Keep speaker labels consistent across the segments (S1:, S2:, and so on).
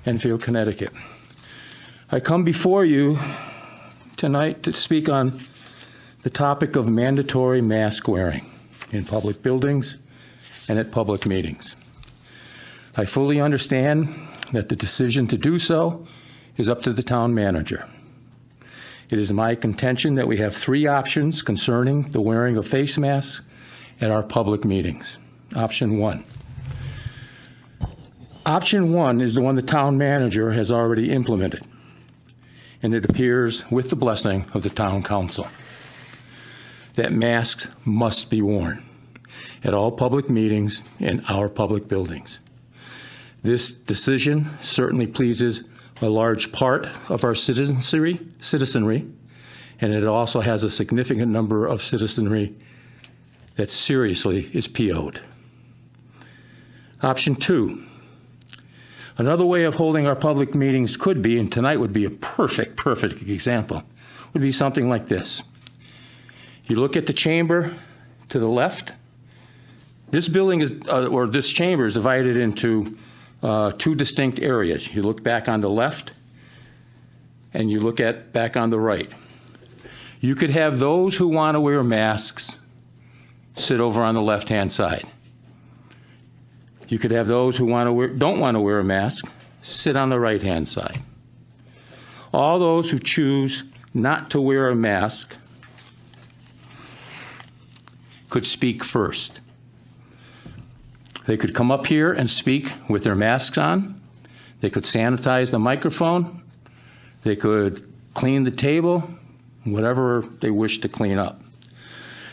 S1: Enfield, Connecticut. I come before you tonight to speak on the topic of mandatory mask wearing in public buildings and at public meetings. I fully understand that the decision to do so is up to the town manager. It is my contention that we have three options concerning the wearing of face masks at our public meetings. Option one. Option one is the one the town manager has already implemented, and it appears with the blessing of the town council that masks must be worn at all public meetings in our public buildings. This decision certainly pleases a large part of our citizenry, and it also has a significant number of citizenry that seriously is PO'd. Option two. Another way of holding our public meetings could be, and tonight would be a perfect example, would be something like this. You look at the chamber to the left. This building is, or this chamber is divided into two distinct areas. You look back on the left, and you look at back on the right. You could have those who want to wear masks sit over on the left-hand side. You could have those who don't want to wear a mask sit on the right-hand side. All those who choose not to wear a mask could speak first. They could come up here and speak with their masks on. They could sanitize the microphone. They could clean the table, whatever they wish to clean up.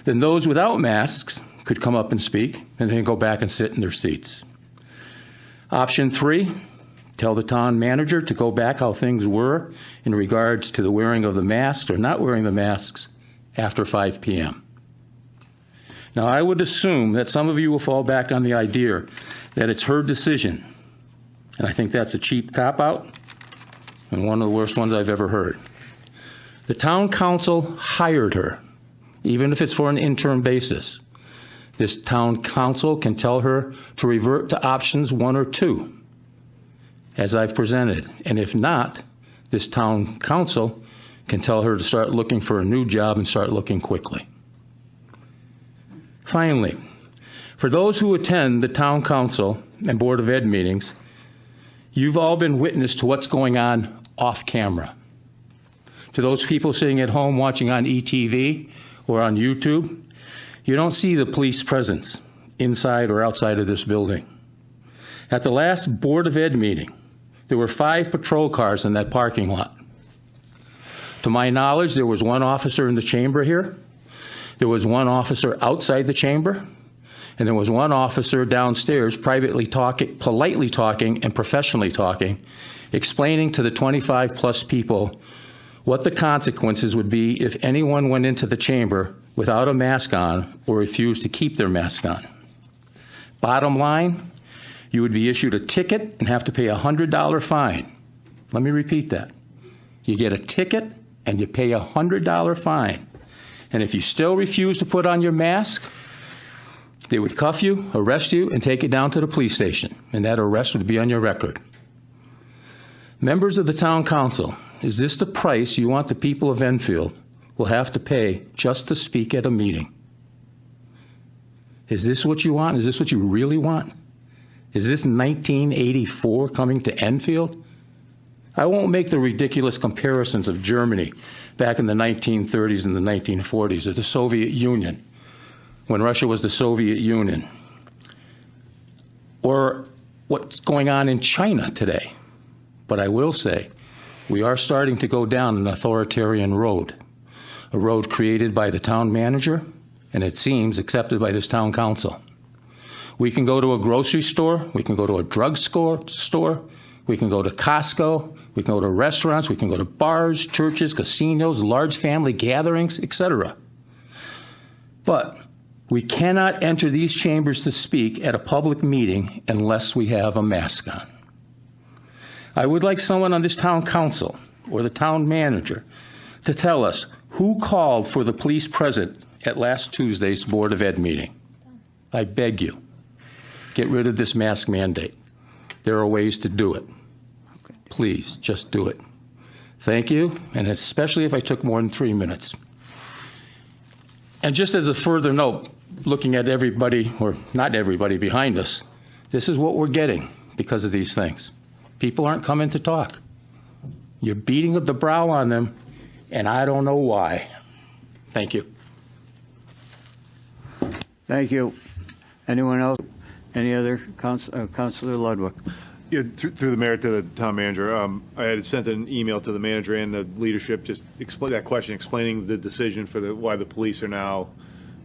S1: Then those without masks could come up and speak, and then go back and sit in their seats. Option three, tell the town manager to go back how things were in regards to the wearing of the masks or not wearing the masks after 5 p.m. Now, I would assume that some of you will fall back on the idea that it's her decision, and I think that's a cheap cop-out and one of the worst ones I've ever heard. The town council hired her, even if it's for an interim basis. This town council can tell her to revert to options 1 or 2, as I've presented. And if not, this town council can tell her to start looking for a new job and start looking quickly. Finally, for those who attend the town council and Board of Ed meetings, you've all been witness to what's going on off camera. To those people sitting at home watching on ETV or on YouTube, you don't see the police presence inside or outside of this building. At the last Board of Ed meeting, there were 5 patrol cars in that parking lot. To my knowledge, there was 1 officer in the chamber here, there was 1 officer outside the chamber, and there was 1 officer downstairs politely talking and professionally talking, explaining to the 25-plus people what the consequences would be if anyone went into the chamber without a mask on or refused to keep their mask on. Bottom line, you would be issued a ticket and have to pay a $100 fine. Let me repeat that. You get a ticket and you pay a $100 fine. And if you still refuse to put on your mask, they would cuff you, arrest you, and take you down to the police station, and that arrest would be on your record. Members of the town council, is this the price you want the people of Enfield will have to pay just to speak at a meeting? Is this what you want? Is this what you really want? Is this 1984 coming to Enfield? I won't make the ridiculous comparisons of Germany back in the 1930s and the 1940s, or the Soviet Union, when Russia was the Soviet Union, or what's going on in China today. But I will say, we are starting to go down an authoritarian road, a road created by the town manager, and it seems accepted by this town council. We can go to a grocery store, we can go to a drug store, we can go to Costco, we can go to restaurants, we can go to bars, churches, casinos, large family gatherings, etc. But we cannot enter these chambers to speak at a public meeting unless we have a mask on. I would like someone on this town council or the town manager to tell us who called for the police present at last Tuesday's Board of Ed meeting. I beg you, get rid of this mask mandate. There are ways to do it. please just do it. Thank you, and especially if I took more than 3 minutes. And just as a further note, looking at everybody, or not everybody behind us, this is what we're getting because of these things. People aren't coming to talk. You're beating the brow on them, and I don't know why. Thank you.
S2: Thank you. Anyone else? Any other? Councilor Ludwith.
S3: Yeah, through the mayor to the town manager, I had sent an email to the manager and the leadership, just explain that question, explaining the decision for why the police are now,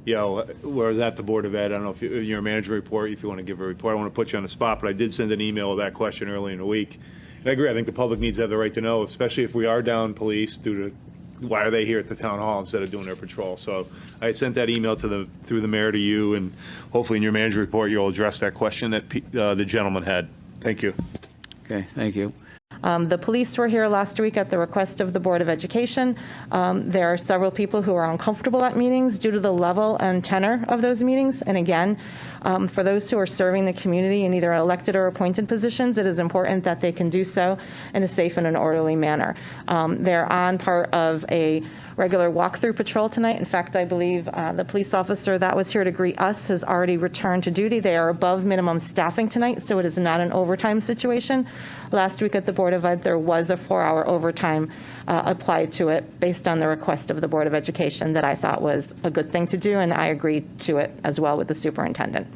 S3: whereas at the Board of Ed, I don't know if your manager report, if you want to give a report, I want to put you on the spot, but I did send an email with that question early in the week. And I agree, I think the public needs to have the right to know, especially if we are down police due to why are they here at the town hall instead of doing their patrol. So I sent that email through the mayor to you, and hopefully in your manager report you'll address that question that the gentleman had. Thank you.
S2: Okay, thank you.
S4: The police were here last week at the request of the Board of Education. There are several people who are uncomfortable at meetings due to the level and tenor of those meetings. And again, for those who are serving the community in either elected or appointed positions, it is important that they can do so in a safe and an orderly manner. They're on part of a regular walkthrough patrol tonight. In fact, I believe the police officer that was here to greet us has already returned to duty. They are above minimum staffing tonight, so it is not an overtime situation. Last week at the Board of Ed, there was a 4-hour overtime applied to it based on the request of the Board of Education that I thought was a good thing to do, and I agreed to it as well with the superintendent.